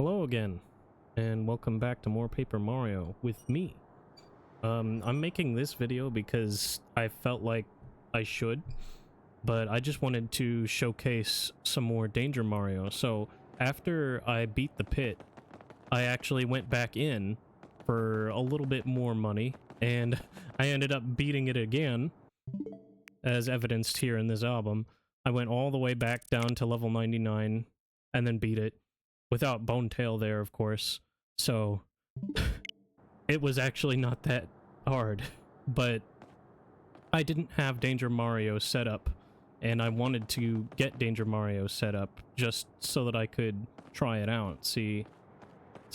Hello again, and welcome back to more Paper Mario with me. I'm making this video because I felt like I should, but I just wanted to showcase some more Danger Mario. So after I beat the pit, I actually went back in for a little bit more money, and I ended up beating it again, as evidenced here in this album. I went all the way back down to level 99 and then beat it. Without Bone Tail there, of course. So, it was actually not that hard. But I didn't have Danger Mario set up, and I wanted to get Danger Mario set up just so that I could try it out, see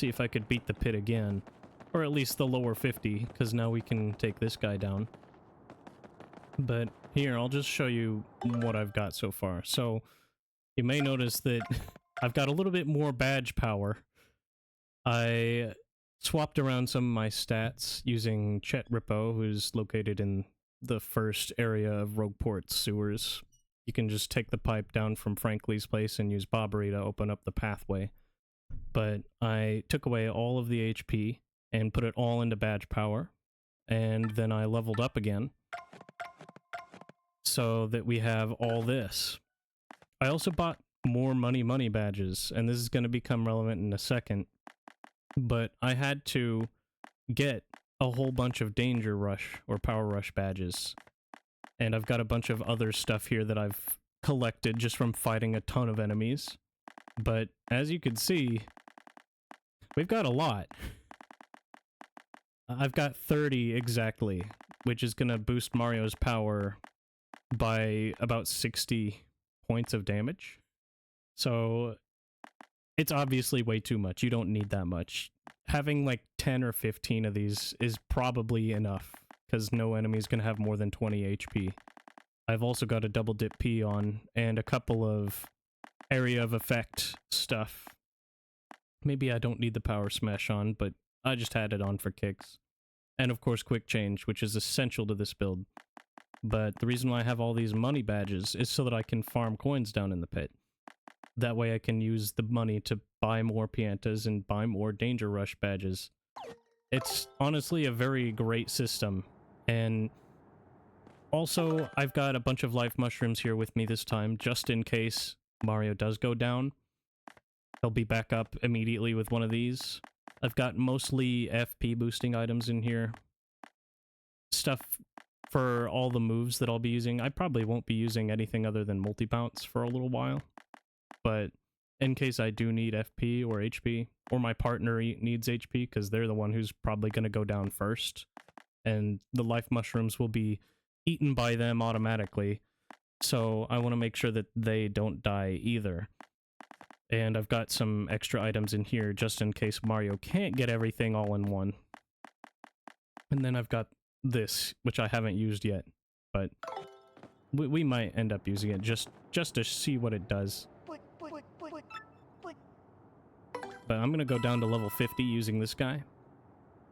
if I could beat the pit again. Or at least the lower 50, because now we can take this guy down. But here, I'll just show you what I've got so far. So, you may notice that I've got a little bit more badge power. I swapped around some of my stats using Chet Rippo, who's located in the first area of Rogueport's sewers. You can just take the pipe down from Frankly's place and use Bobbery to open up the pathway. But I took away all of the HP and put it all into badge power, and then I leveled up again so that we have all this. I also bought more money badges, and this is going to become relevant in a second, but I had to get a whole bunch of Danger Rush or Power Rush badges, and I've got a bunch of other stuff here that I've collected just from fighting a ton of enemies. But as you can see, we've got a lot. I've got 30 exactly, which is going to boost Mario's power by about 60 points of damage. So, it's obviously way too much. You don't need that much. Having like 10 or 15 of these is probably enough, because no enemy's gonna have more than 20 HP. I've also got a double dip P on, and a couple of area of effect stuff. Maybe I don't need the power smash on, but I just had it on for kicks. And of course quick change, which is essential to this build. But the reason why I have all these money badges is so that I can farm coins down in the pit. That way I can use the money to buy more Piantas and buy more Danger Rush badges. It's honestly a very great system. And also, I've got a bunch of life mushrooms here with me this time, just in case Mario does go down. He'll be back up immediately with one of these. I've got mostly FP boosting items in here. Stuff for all the moves that I'll be using. I probably won't be using anything other than multi-bounce for a little while. But in case I do need FP or HP, or my partner needs HP, because they're the one who's probably going to go down first, and the life mushrooms will be eaten by them automatically, so I want to make sure that they don't die either. And I've got some extra items in here just in case Mario can't get everything all in one. And then I've got this, which I haven't used yet, but we might end up using it just to see what it does. But I'm gonna go down to level 50 using this guy.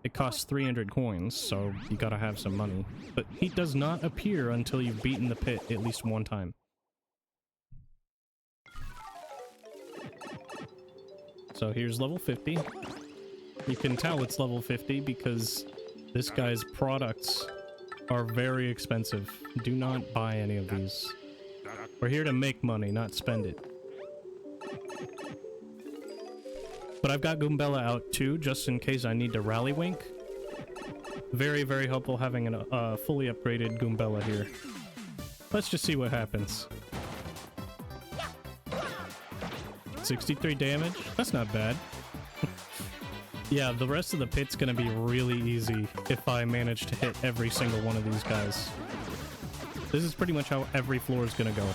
It costs 300 coins, so you gotta have some money. But he does not appear until you've beaten the pit at least one time. So here's level 50. You can tell it's level 50 because this guy's products are very expensive. Do not buy any of these. We're here to make money, not spend it. But I've got Goombella out too, just in case I need to rally wink. Very, very helpful having a fully upgraded Goombella here. Let's just see what happens. 63 damage? That's not bad. Yeah, the rest of the pit's gonna be really easy if I manage to hit every single one of these guys. This is pretty much how every floor is gonna go.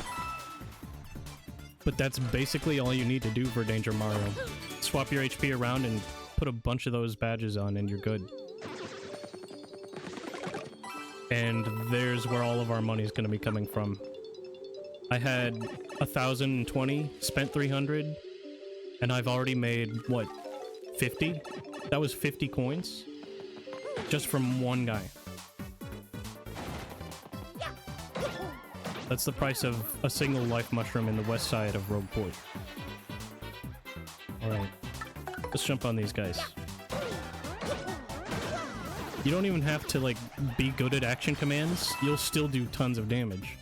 But that's basically all you need to do for Danger Mario. Swap your HP around and put a bunch of those badges on and you're good. And there's where all of our money is going to be coming from. I had 1,020, spent 300, and I've already made, what, 50? That was 50 coins? Just from one guy. That's the price of a single life mushroom in the west side of Rogueport. Alright. Let's jump on these guys. You don't even have to, like, be good at action commands. You'll still do tons of damage.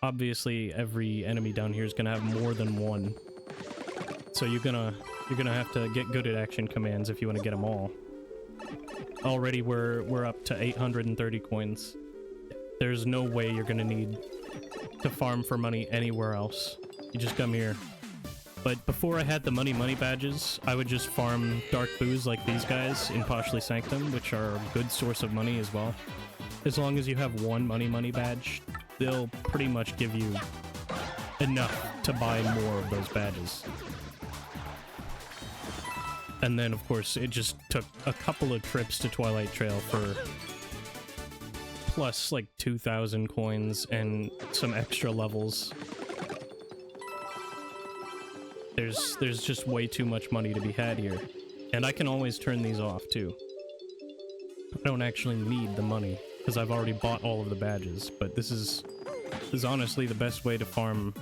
Obviously, every enemy down here is gonna have more than one. So you're gonna have to get good at action commands if you want to get them all. Already we're up to 830 coins. There's no way you're gonna need to farm for money anywhere else. You just come here. But before I had the money badges, I would just farm dark booze like these guys in Poshly Sanctum, which are a good source of money as well. As long as you have one money badge, they'll pretty much give you enough to buy more of those badges. And then, of course, it just took a couple of trips to Twilight Trail for plus like 2,000 coins and some extra levels. There's just way too much money to be had here. And I can always turn these off, too. I don't actually need the money, because I've already bought all of the badges, but this is honestly the best way to farm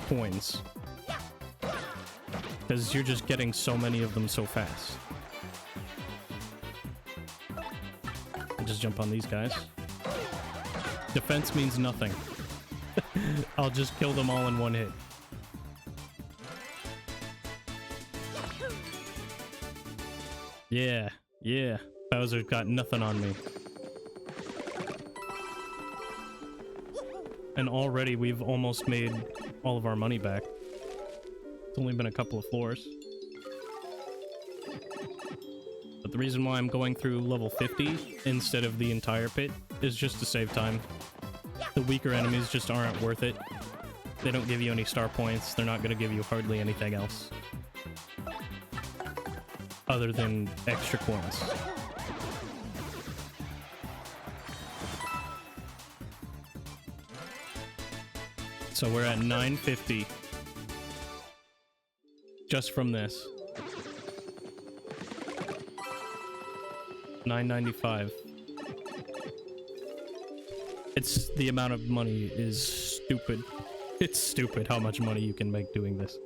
coins. Because you're just getting so many of them so fast. I'll just jump on these guys. Defense means nothing. I'll just kill them all in one hit. Yeah, yeah. Bowser's got nothing on me. And already we've almost made all of our money back. It's only been a couple of floors. But the reason why I'm going through level 50 instead of the entire pit is just to save time. The weaker enemies just aren't worth it. They don't give you any star points. They're not going to give you hardly anything else. Other than extra coins. So we're at 950. Just from this. 995. It's the amount of money is stupid. It's stupid how much money you can make doing this.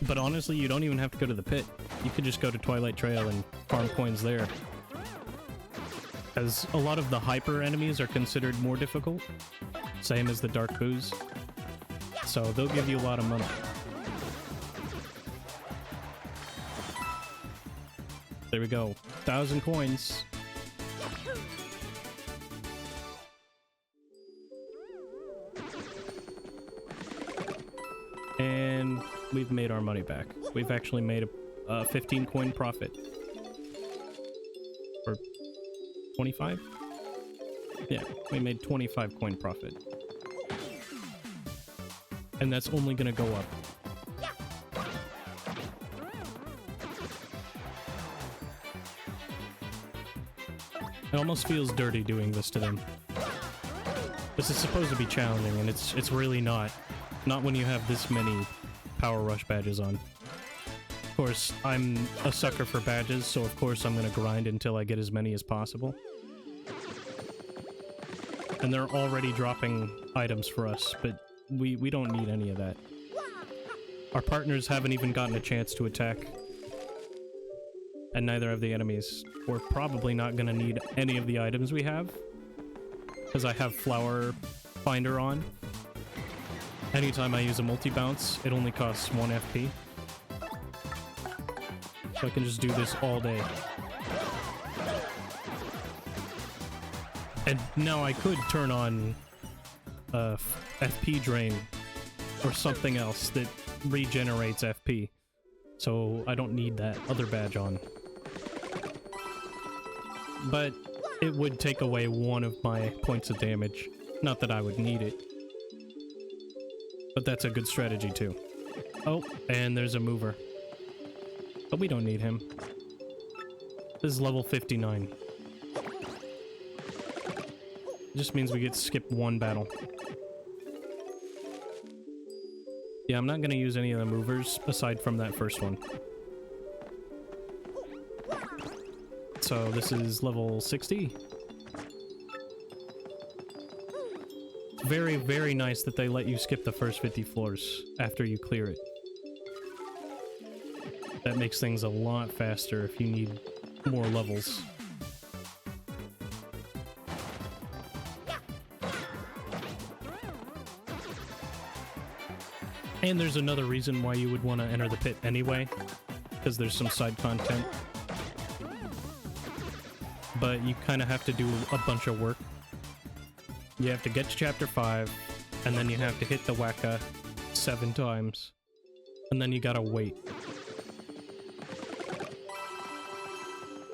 But honestly, you don't even have to go to the pit. You could just go to Twilight Trail and farm coins there. As a lot of the hyper enemies are considered more difficult. Same as the Dark Booze. So they'll give you a lot of money. There we go. 1,000 coins. And we've made our money back. We've actually made a 15 coin profit. Or 25? Yeah, we made 25 coin profit. And that's only gonna go up. It almost feels dirty doing this to them. This is supposed to be challenging, and it's really not. Not when you have this many Power Rush badges on. Of course, I'm a sucker for badges, so of course I'm gonna grind until I get as many as possible. And they're already dropping items for us, but we don't need any of that. Our partners haven't even gotten a chance to attack. And neither have the enemies. We're probably not gonna need any of the items we have. Because I have Flower Finder on. Anytime I use a multi-bounce, it only costs 1 FP. So I can just do this all day. And now I could turn on FP drain or something else that regenerates FP. So I don't need that other badge on. But it would take away one of my points of damage. Not that I would need it. But that's a good strategy too. Oh, and there's a mover. But we don't need him. This is level 59. It just means we get to skip one battle. Yeah, I'm not going to use any of the movers aside from that first one. So this is level 60. It's very, very nice that they let you skip the first 50 floors after you clear it. That makes things a lot faster if you need more levels. And there's another reason why you would want to enter the pit anyway, because there's some side content. But you kind of have to do a bunch of work. You have to get to chapter 5, and then you have to hit the Waka 7 times, and then you gotta wait.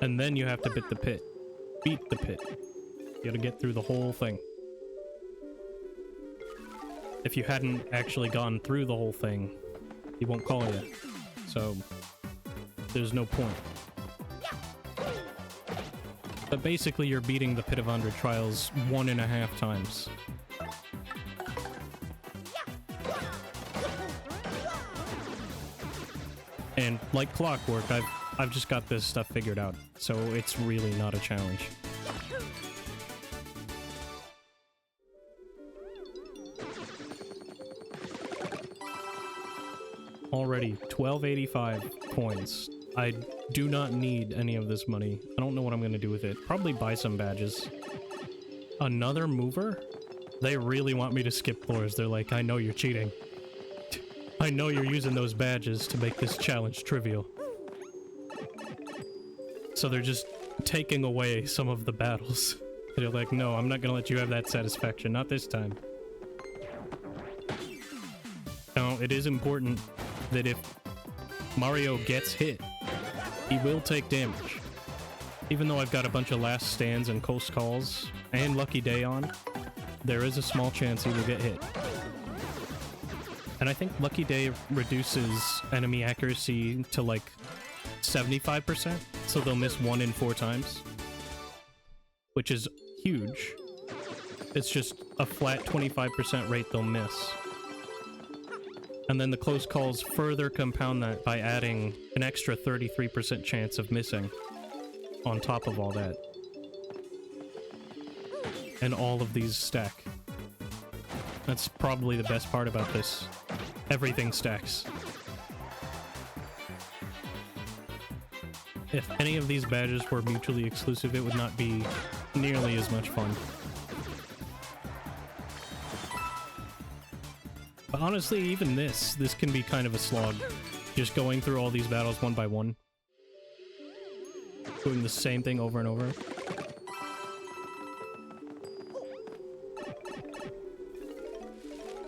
And then you have to beat the pit. You gotta get through the whole thing. If you hadn't actually gone through the whole thing, he won't call you. So, there's no point. But basically, you're beating the Pit of 100 Trials 1.5 times. And like clockwork, I've just got this stuff figured out, so it's really not a challenge. Already 1285 coins. I do not need any of this money. I don't know what I'm gonna do with it. Probably buy some badges. Another mover? They really want me to skip floors. They're like, I know you're cheating. I know you're using those badges to make this challenge trivial. So they're just taking away some of the battles. They're like, no, I'm not gonna let you have that satisfaction. Not this time. Now, it is important that if Mario gets hit, he will take damage. Even though I've got a bunch of last stands and close calls and Lucky Day on, there is a small chance he will get hit. And I think Lucky Day reduces enemy accuracy to like 75%, so they'll miss 1 in 4 times. Which is huge. It's just a flat 25% rate they'll miss. And then the close calls further compound that by adding an extra 33% chance of missing on top of all that. And all of these stack. That's probably the best part about this. Everything stacks. If any of these badges were mutually exclusive, it would not be nearly as much fun. But honestly, even this can be kind of a slog. Just going through all these battles one by one. Doing the same thing over and over.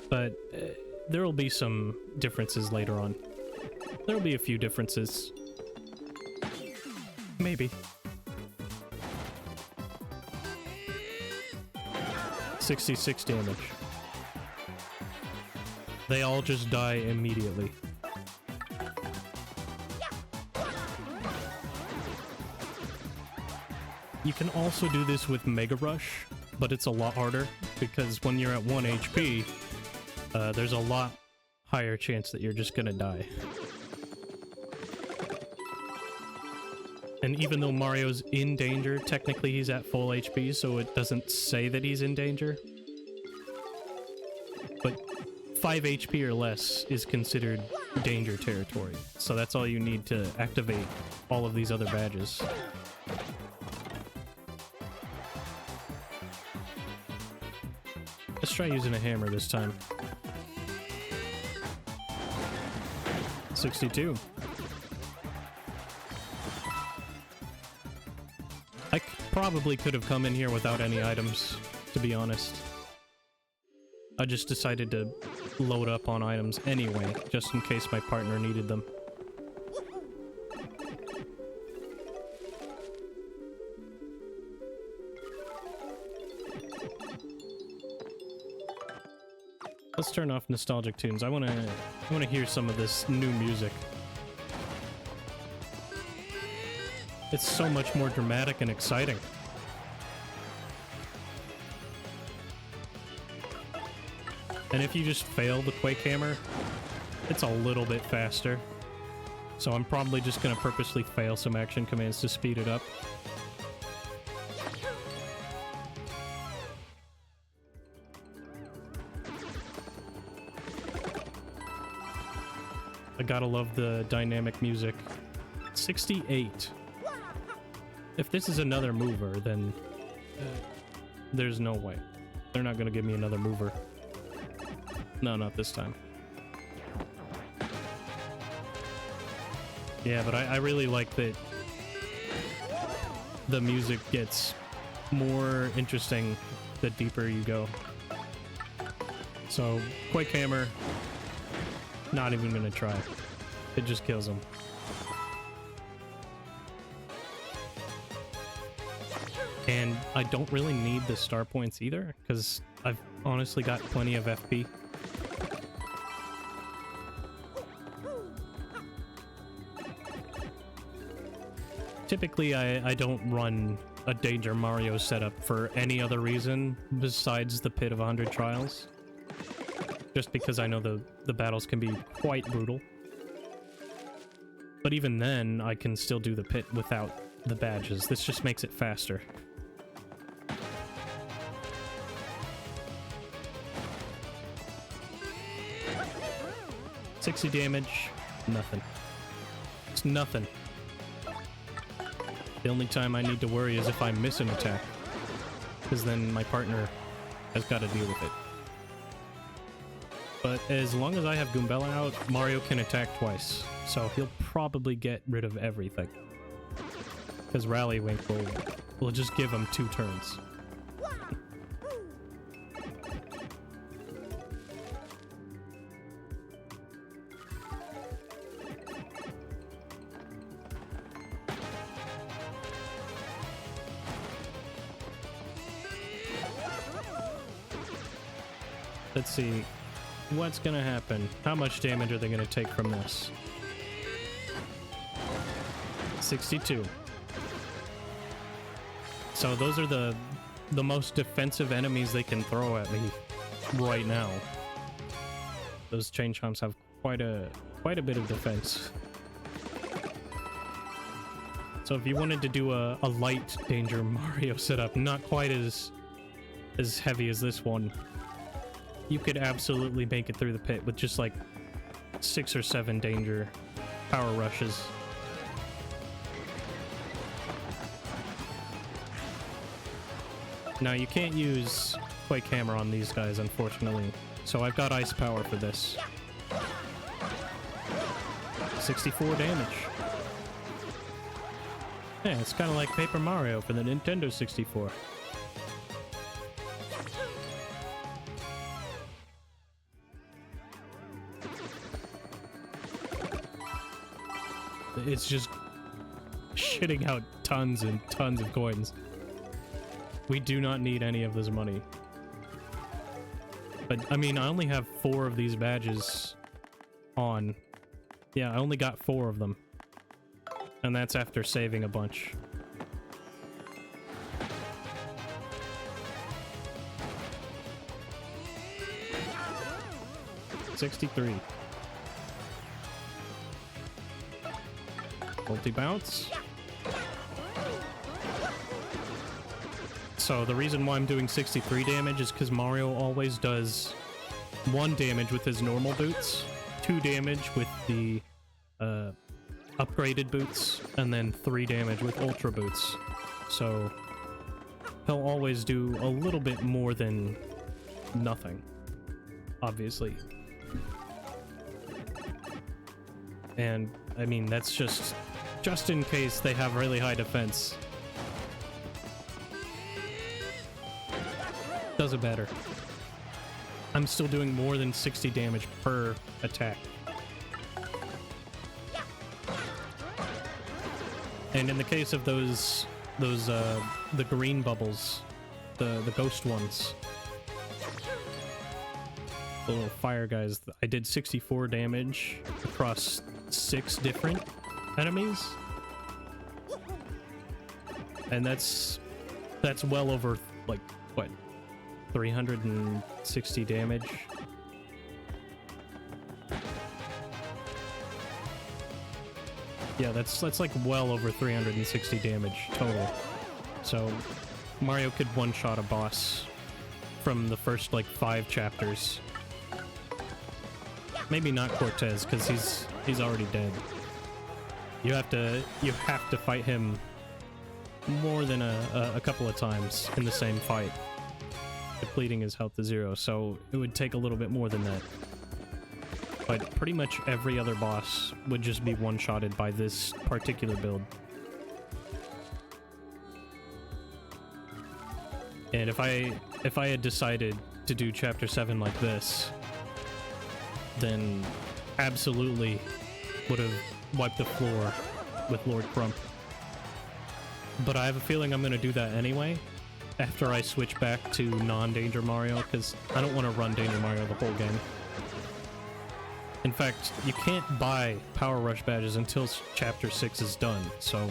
But there will be some differences later on. There will be a few differences. Maybe. 66 damage. They all just die immediately. You can also do this with Mega Rush, but it's a lot harder, because when you're at 1 HP, there's a lot higher chance that you're just gonna die. And even though Mario's in danger, technically he's at full HP, so it doesn't say that he's in danger. But 5 HP or less is considered danger territory, so that's all you need to activate all of these other badges. Let's try using a hammer this time. 62. I probably could have come in here without any items, to be honest. I just decided to load up on items anyway, just in case my partner needed them. Let's turn off nostalgic tunes. I wanna hear some of this new music. It's so much more dramatic and exciting. And if you just fail the Quake Hammer, it's a little bit faster. So I'm probably just gonna purposely fail some action commands to speed it up. I gotta love the dynamic music. 68. If this is another mover, then there's no way. They're not gonna give me another mover. No, not this time. Yeah, but I really like that the music gets more interesting the deeper you go. So, Quake Hammer, not even gonna try. It just kills him. And I don't really need the star points either, because I've honestly got plenty of FP. Typically, I don't run a Danger Mario setup for any other reason besides the Pit of 100 Trials. Just because I know the battles can be quite brutal. But even then, I can still do the pit without the badges. This just makes it faster. $60 damage, nothing. It's nothing. The only time I need to worry is if I miss an attack, because then my partner has got to deal with it. But as long as I have Goombella out, Mario can attack twice, so he'll probably get rid of everything. Because Rallywink will just give him 2 turns. Let's see. What's gonna happen? How much damage are they gonna take from this? 62. So those are the most defensive enemies they can throw at me right now. Those chain chomps have quite a bit of defense. So if you wanted to do a light Danger Mario setup, not quite as heavy as this one, you could absolutely make it through the pit with just like 6 or 7 danger power rushes. Now you can't use Quake Hammer on these guys, unfortunately, so I've got Ice Power for this. 64 damage. Yeah, it's kind of like Paper Mario for the Nintendo 64. It's just shitting out tons and tons of coins. We do not need any of this money. But, I mean, I only have 4 of these badges on. Yeah, I only got 4 of them. And that's after saving a bunch. $63. Multi-bounce. So the reason why I'm doing 63 damage is because Mario always does 1 damage with his normal boots, 2 damage with the upgraded boots, and then 3 damage with ultra boots. So he'll always do a little bit more than nothing, obviously. And I mean, that's just in case they have really high defense. Doesn't matter. I'm still doing more than 60 damage per attack. And in the case of those the green bubbles, the ghost ones, the little fire guys, I did 64 damage across 6 different enemies. And that's well over, like, what, 360 damage? Yeah, that's like well over 360 damage total. So Mario could one-shot a boss from the first, like, 5 chapters. Maybe not Cortez, because he's already dead. You have to fight him more than a couple of times in the same fight, depleting his health to 0, so it would take a little bit more than that. But pretty much every other boss would just be one-shotted by this particular build. And if I had decided to do Chapter 7 like this, then absolutely would have wiped the floor with Lord Crump. But I have a feeling I'm going to do that anyway, after I switch back to non-Danger Mario, because I don't want to run Danger Mario the whole game. In fact, you can't buy Power Rush badges until Chapter 6 is done, so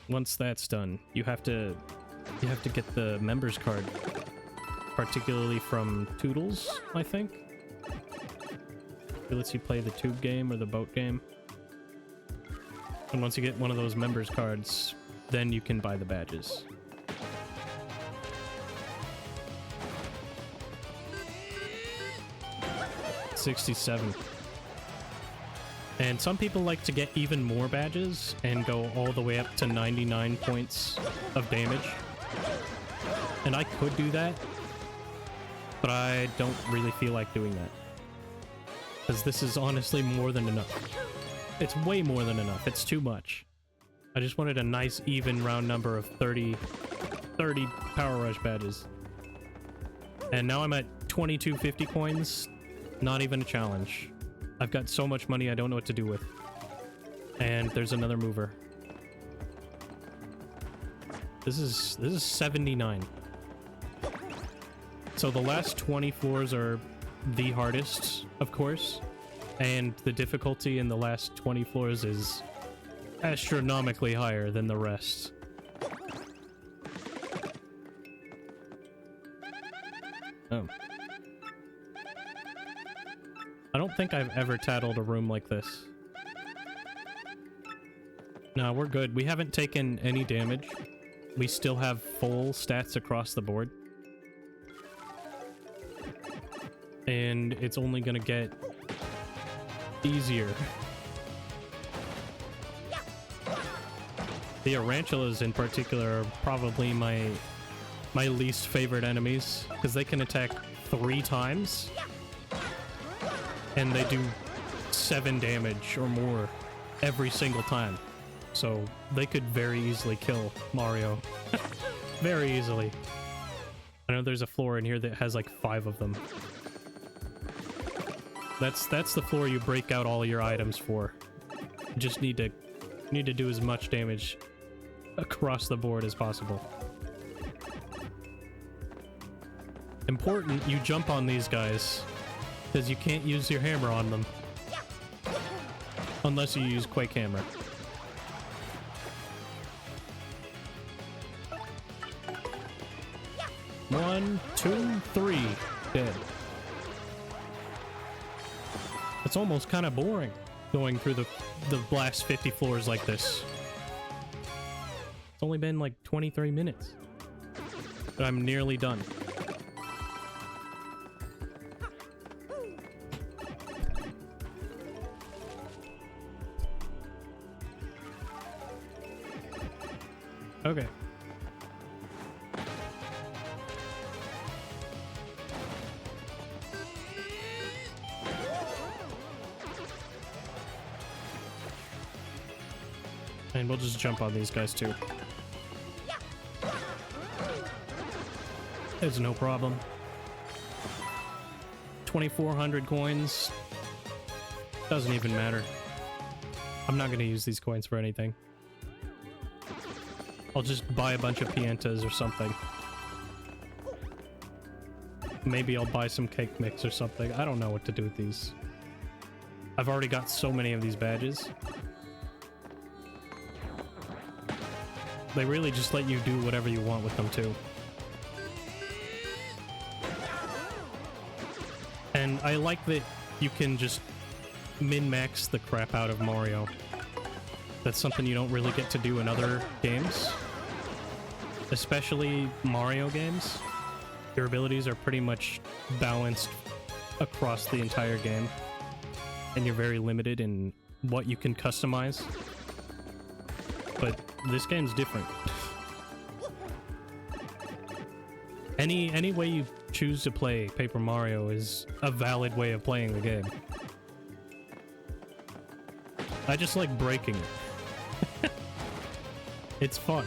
once that's done, you have to get the members card, particularly from Toodles, I think. It lets you play the tube game or the boat game. And once you get one of those members cards, then you can buy the badges. $67. And some people like to get even more badges and go all the way up to 99 points of damage. And I could do that, but I don't really feel like doing that. Because this is honestly more than enough. It's way more than enough. It's too much. I just wanted a nice even round number of 30 Power Rush badges. And now I'm at 2250 coins. Not even a challenge. I've got so much money I don't know what to do with. And there's another mover. This is 79. So the last 20 floors are the hardest, of course. And the difficulty in the last 20 floors is astronomically higher than the rest. Oh. I don't think I've ever tattled a room like this. No, we're good. We haven't taken any damage. We still have full stats across the board. And it's only gonna get easier. The Tarantulas in particular are probably my least favorite enemies, because they can attack 3 times and they do 7 damage or more every single time. So they could very easily kill Mario. Very easily. I know there's a floor in here that has like 5 of them. That's the floor you break out all your items for. You just need to do as much damage across the board as possible. Important, you jump on these guys, because you can't use your hammer on them. Unless you use Quake Hammer. One, 2, 3. Dead. It's almost kind of boring going through the last 50 floors like this. It's only been like 23 minutes. But I'm nearly done. Okay. And we'll just jump on these guys too. It's no problem. 2,400 coins. Doesn't even matter. I'm not gonna use these coins for anything. I'll just buy a bunch of pientas or something. Maybe I'll buy some cake mix or something. I don't know what to do with these. I've already got so many of these badges. They really just let you do whatever you want with them too. And I like that you can just min-max the crap out of Mario. That's something you don't really get to do in other games. Especially Mario games. Your abilities are pretty much balanced across the entire game, and you're very limited in what you can customize. But this game's different. Any way you choose to play Paper Mario is a valid way of playing the game. I just like breaking it. It's fun.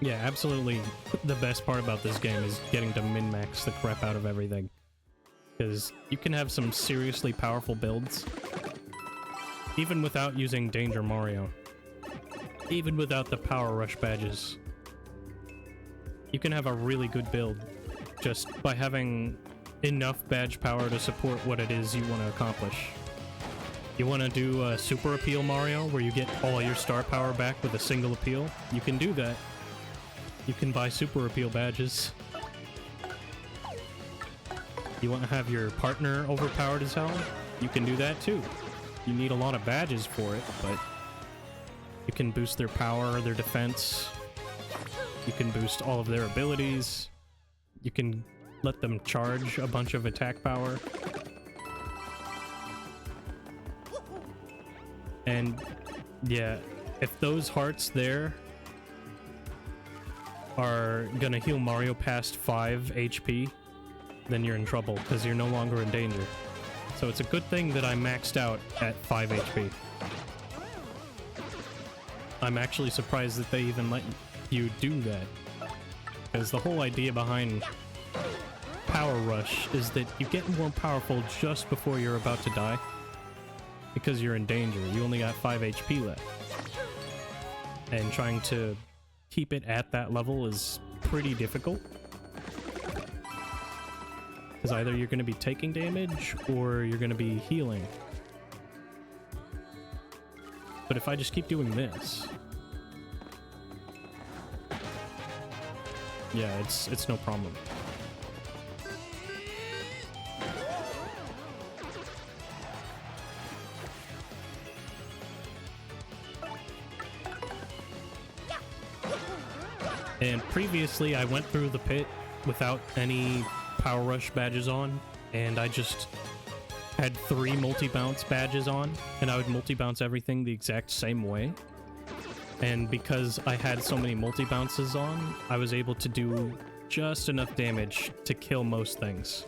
Yeah, absolutely. The best part about this game is getting to min-max the crap out of everything. Because you can have some seriously powerful builds, even without using Danger Mario. Even without the Power Rush badges. You can have a really good build just by having enough badge power to support what it is you want to accomplish. You want to do a Super Appeal Mario, where you get all your star power back with a single appeal? You can do that. You can buy Super Appeal badges. You want to have your partner overpowered as hell? You can do that too. You need a lot of badges for it, but you can boost their power, their defense. You can boost all of their abilities. You can let them charge a bunch of attack power. And yeah, if those hearts there are gonna heal Mario past 5 HP, then you're in trouble, because you're no longer in danger. So it's a good thing that I maxed out at 5 HP. I'm actually surprised that they even let you do that, because the whole idea behind Power Rush is that you get more powerful just before you're about to die, because you're in danger. You only got 5 HP left. And trying to keep it at that level is pretty difficult. Because either you're going to be taking damage, or you're going to be healing. But if I just keep doing this... yeah, it's no problem. And previously, I went through the pit without any Power Rush badges on, and I just had 3 multi-bounce badges on, and I would multi-bounce everything the exact same way. And because I had so many multi-bounces on, I was able to do just enough damage to kill most things.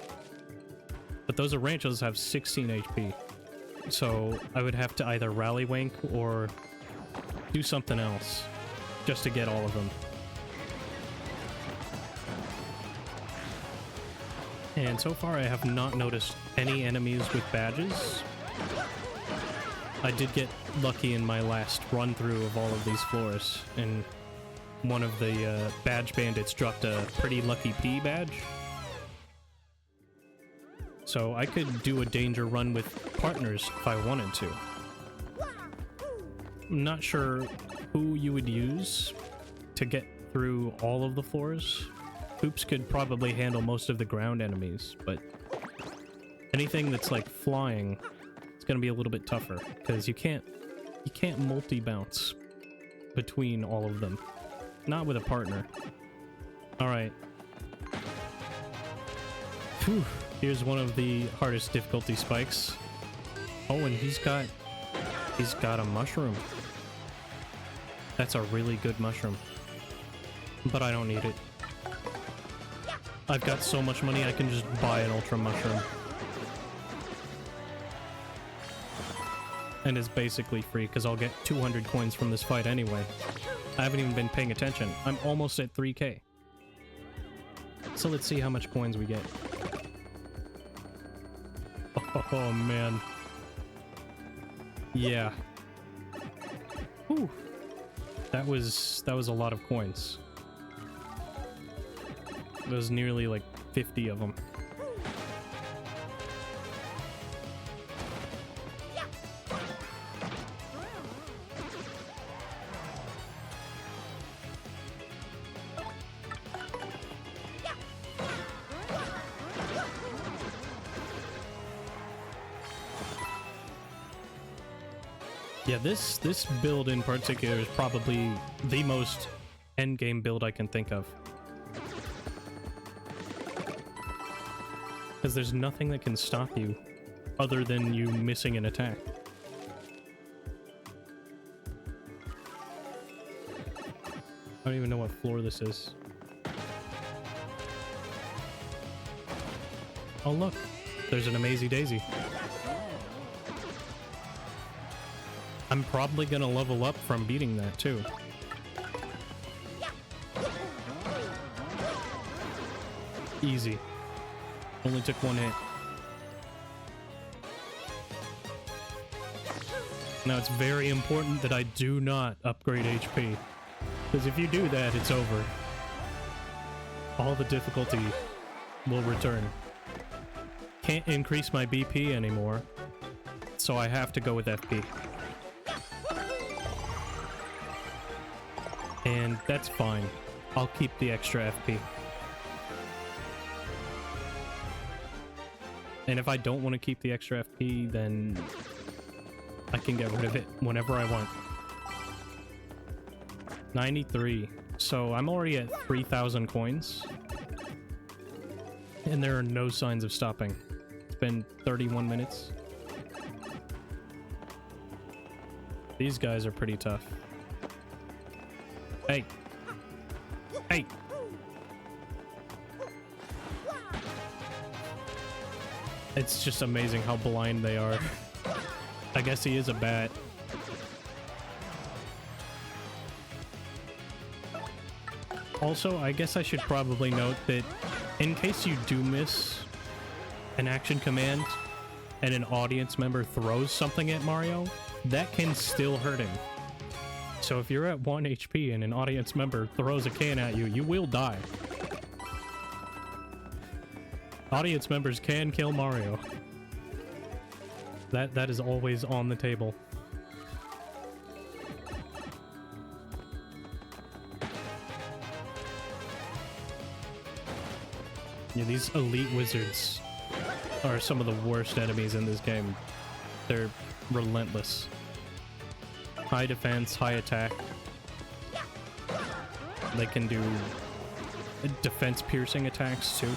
But those Ranchos have 16 HP, so I would have to either Rally Wank or do something else just to get all of them. And so far I have not noticed any enemies with badges. I did get lucky in my last run through of all of these floors, and one of the badge bandits dropped a Pretty Lucky P badge. So I could do a danger run with partners if I wanted to. I'm not sure who you would use to get through all of the floors. Hoops could probably handle most of the ground enemies, but anything that's like flying, it's gonna be a little bit tougher, because you can't multi-bounce between all of them. Not with a partner. Alright. Phew. Here's one of the hardest difficulty spikes. Oh, and he's got a mushroom. That's a really good mushroom. But I don't need it. I've got so much money I can just buy an Ultra Mushroom. And it's basically free, because I'll get 200 coins from this fight anyway. I haven't even been paying attention. I'm almost at 3k. So let's see how much coins we get. Oh man. Yeah. Whew. That was a lot of coins. There's nearly like 50 of them. Yeah, this build in particular is probably the most endgame build I can think of. Because there's nothing that can stop you other than you missing an attack. I don't even know what floor this is. Oh look, there's an Amazy Daisy. I'm probably gonna level up from beating that too. Easy. Only took one hit. Now it's very important that I do not upgrade HP. Because if you do that, it's over. All the difficulty will return. Can't increase my BP anymore, so I have to go with FP. And that's fine. I'll keep the extra FP. And if I don't want to keep the extra FP, then I can get rid of it whenever I want. 93. So I'm already at 3,000 coins. And there are no signs of stopping. It's been 31 minutes. These guys are pretty tough. Hey. Hey. It's just amazing how blind they are. I guess he is a bat. Also, I guess I should probably note that in case you do miss an action command and an audience member throws something at Mario, that can still hurt him. So if you're at 1 HP and an audience member throws a can at you, you will die. Audience members can kill Mario. That is always on the table. Yeah, these elite wizards are some of the worst enemies in this game. They're relentless. High defense, high attack. They can do defense piercing attacks too.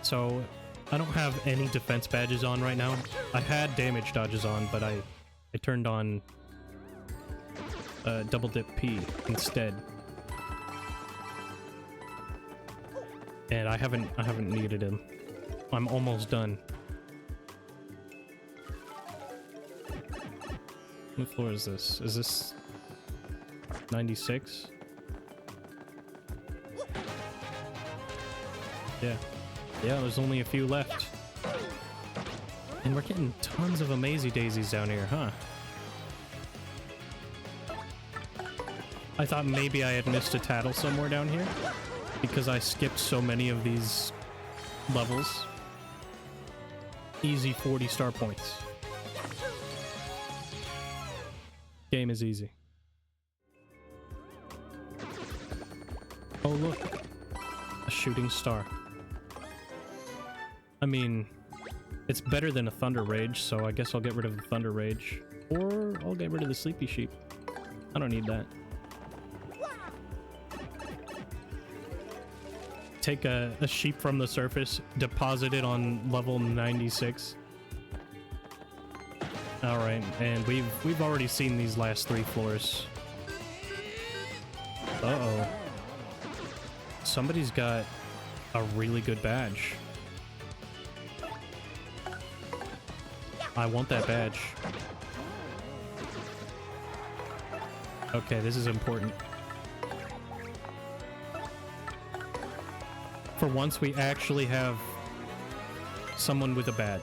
So I don't have any defense badges on right now. I had damage dodges on, but I turned on double dip P instead. And I haven't needed him. I'm almost done. What floor is this? Is this 96? Yeah. Yeah, there's only a few left. And we're getting tons of Amazy Daisies down here, huh? I thought maybe I had missed a tattle somewhere down here, because I skipped so many of these levels. Easy 40 star points. Game is easy. Oh look, a shooting star. I mean, it's better than a Thunder Rage, so I guess I'll get rid of the Thunder Rage. Or I'll get rid of the Sleepy Sheep. I don't need that. Take a sheep from the surface, deposit it on level 96. Alright, and we've already seen these last 3 floors. Uh-oh. Somebody's got a really good badge. I want that badge. Okay, this is important. For once, we actually have someone with a badge.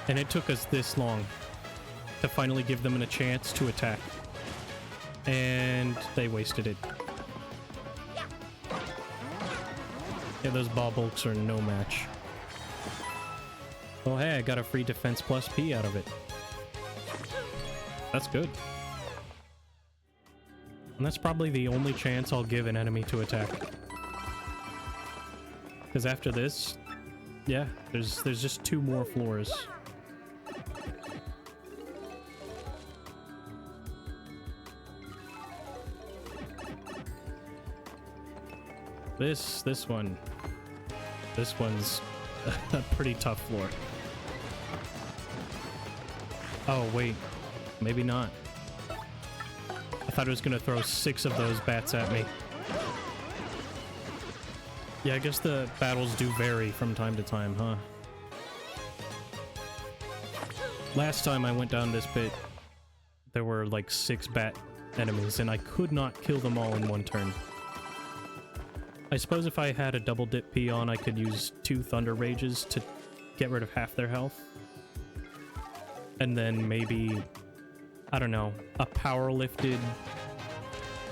And it took us this long to finally give them a chance to attack. And they wasted it. Yeah, those ball bulks are no match. Oh hey, I got a free defense plus P out of it. That's good. And that's probably the only chance I'll give an enemy to attack. Because after this, yeah, there's just 2 more floors. This one. This one's a pretty tough floor. Oh, wait. Maybe not. I thought it was gonna throw 6 of those bats at me. Yeah, I guess the battles do vary from time to time, huh? Last time I went down this pit, there were like 6 bat enemies, and I could not kill them all in one turn. I suppose if I had a double dip P on, I could use 2 Thunder Rages to get rid of half their health. And then maybe, I don't know, a power-lifted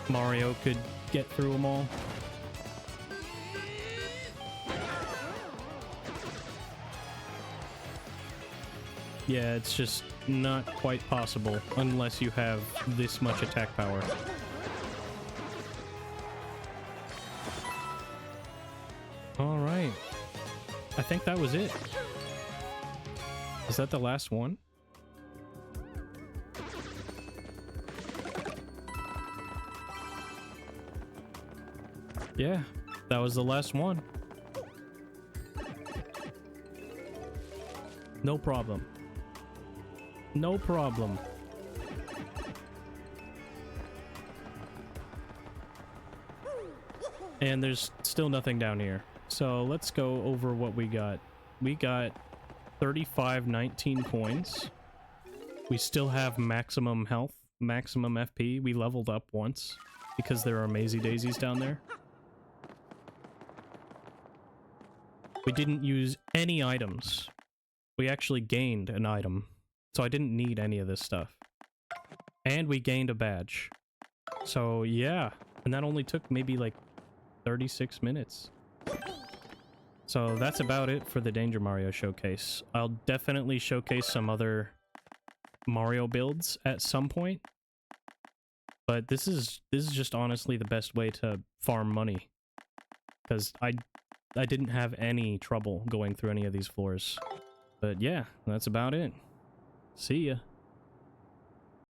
Mario could get through them all. Yeah, it's just not quite possible unless you have this much attack power. Alright. I think that was it. Is that the last one? Yeah, that was the last one. No problem. No problem. And there's still nothing down here. So let's go over what we got. We got 3519 coins. We still have maximum health, maximum FP. We leveled up once because there are Mazy Daisies down there. We didn't use any items. We actually gained an item. So I didn't need any of this stuff. And we gained a badge. So yeah, and that only took maybe like 36 minutes. So that's about it for the Danger Mario showcase. I'll definitely showcase some other Mario builds at some point. But this is just honestly the best way to farm money. Because I didn't have any trouble going through any of these floors. But yeah, that's about it. See ya.